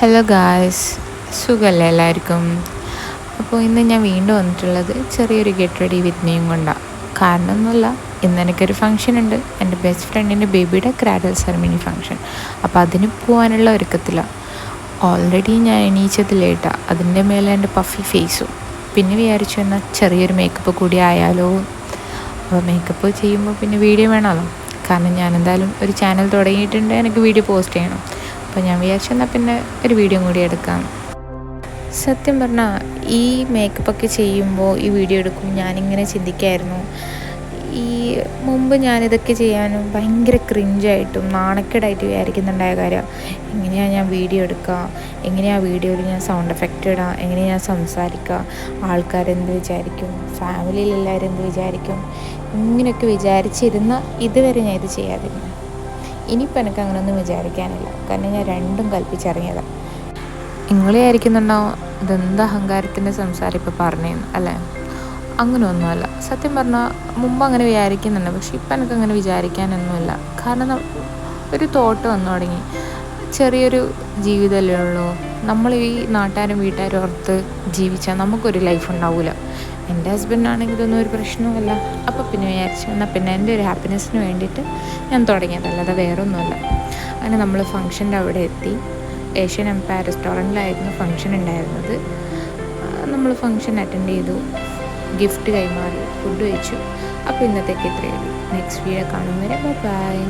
Hello guys, സുഖമല്ലേ എല്ലാവർക്കും? അപ്പോൾ ഇന്ന് ഞാൻ വീണ്ടും വന്നിട്ടുള്ളത് ചെറിയൊരു ഗെറ്റ് റെഡി വിത്ത് മീയും കൊണ്ടാണ്. കാരണം ഒന്നുമില്ല, ഇന്ന് എനിക്കൊരു ഫംഗ്ഷൻ ഉണ്ട്, എൻ്റെ ബെസ്റ്റ് ഫ്രണ്ടിൻ്റെ ബേബിയുടെ ക്രാഡൽ സെറമണി ഫംഗ്ഷൻ. അപ്പോൾ അതിന് പോകാനുള്ള ഒരുക്കത്തിലാണ്. ഓൾറെഡി ഞാൻ എണീച്ചത് ലേറ്റാണ്, അതിൻ്റെ മേലെ എൻ്റെ പഫി ഫേസും. പിന്നെ വിചാരിച്ചു എന്നാൽ ചെറിയൊരു മേക്കപ്പ് കൂടി ആയാലോ. അപ്പോൾ മേക്കപ്പ് ചെയ്യുമ്പോൾ പിന്നെ വീഡിയോ വേണമല്ലോ, കാരണം ഞാൻ എന്തായാലും ഒരു ചാനൽ തുടങ്ങിയിട്ടുണ്ട്, എനിക്ക് വീഡിയോ പോസ്റ്റ് ചെയ്യണം. അപ്പോൾ ഞാൻ വിചാരിച്ചു എന്നാൽ പിന്നെ ഒരു വീഡിയോ കൂടി എടുക്കാം. സത്യം പറഞ്ഞാൽ ഈ മേക്കപ്പൊക്കെ ചെയ്യുമ്പോൾ ഈ വീഡിയോ എടുക്കുമ്പോൾ ഞാനിങ്ങനെ ചിന്തിക്കായിരുന്നു, ഈ മുമ്പ് ഞാനിതൊക്കെ ചെയ്യാനും ഭയങ്കര ക്രിഞ്ചായിട്ടും നാണക്കേടായിട്ട് വിചാരിക്കുന്നുണ്ടായ കാര്യം. എങ്ങനെയാണ് ഞാൻ വീഡിയോ എടുക്കുക, എങ്ങനെയാണ് വീഡിയോയിൽ ഞാൻ സൗണ്ട് എഫക്റ്റ് ഇടുക, എങ്ങനെയാണ് ഞാൻ സംസാരിക്കുക, ആൾക്കാരെന്ത് വിചാരിക്കും, ഫാമിലിയിൽ എല്ലാവരും എന്ത് വിചാരിക്കും, ഇങ്ങനെയൊക്കെ വിചാരിച്ചിരുന്ന ഇതുവരെ ഞാൻ ഇത് ചെയ്യാതിരുന്നു. ഇനിയിപ്പോൾ എനിക്ക് അങ്ങനെയൊന്നും വിചാരിക്കാനില്ല, കാരണം ഞാൻ രണ്ടും കൽപ്പിച്ചിറങ്ങിയതാണ്. നിങ്ങൾ വിചാരിക്കുന്നുണ്ടാവും ഇതെന്ത് അഹങ്കാരത്തിൻ്റെ സംസാരം ഇപ്പോൾ പറഞ്ഞേന്ന് അല്ലേ? അങ്ങനെയൊന്നുമല്ല. സത്യം പറഞ്ഞാൽ മുമ്പ് അങ്ങനെ വിചാരിക്കുന്നുണ്ട്, പക്ഷെ ഇപ്പം എനിക്കങ്ങനെ വിചാരിക്കാനൊന്നുമില്ല. കാരണം ഒരു തോട്ട് വന്നു തുടങ്ങി. ചെറിയൊരു ജീവിതമല്ലേ ഉള്ളൂ, നമ്മൾ ഈ നാട്ടുകാരും വീട്ടുകാരും ഓർത്ത് ജീവിച്ചാൽ നമുക്കൊരു ലൈഫ് ഉണ്ടാവില്ല. എൻ്റെ ഹസ്ബൻഡാണെങ്കിൽ ഇതൊന്നും ഒരു പ്രശ്നവുമല്ല. അപ്പോൾ പിന്നെ വിചാരിച്ചു എന്നാൽ പിന്നെ എൻ്റെ ഒരു ഹാപ്പിനെസ്സിന് വേണ്ടിയിട്ട് ഞാൻ തുടങ്ങിയതല്ലാതെ വേറെ ഒന്നുമല്ല. അങ്ങനെ നമ്മൾ ഫംഗ്ഷൻ്റെ അവിടെ എത്തി. ഏഷ്യൻ എംപയർ റെസ്റ്റോറൻറ്റിലായിരുന്നു ഫംഗ്ഷൻ ഉണ്ടായിരുന്നത്. നമ്മൾ ഫംഗ്ഷൻ അറ്റൻഡ് ചെയ്തു, ഗിഫ്റ്റ് കൈമാറി, ഫുഡ് കഴിച്ചു. അപ്പോൾ ഇന്നത്തേക്ക് ഇത്രയേ ഉള്ളൂ. നെക്സ്റ്റ് വീഡിയോ കാണും വരെ ബൈ.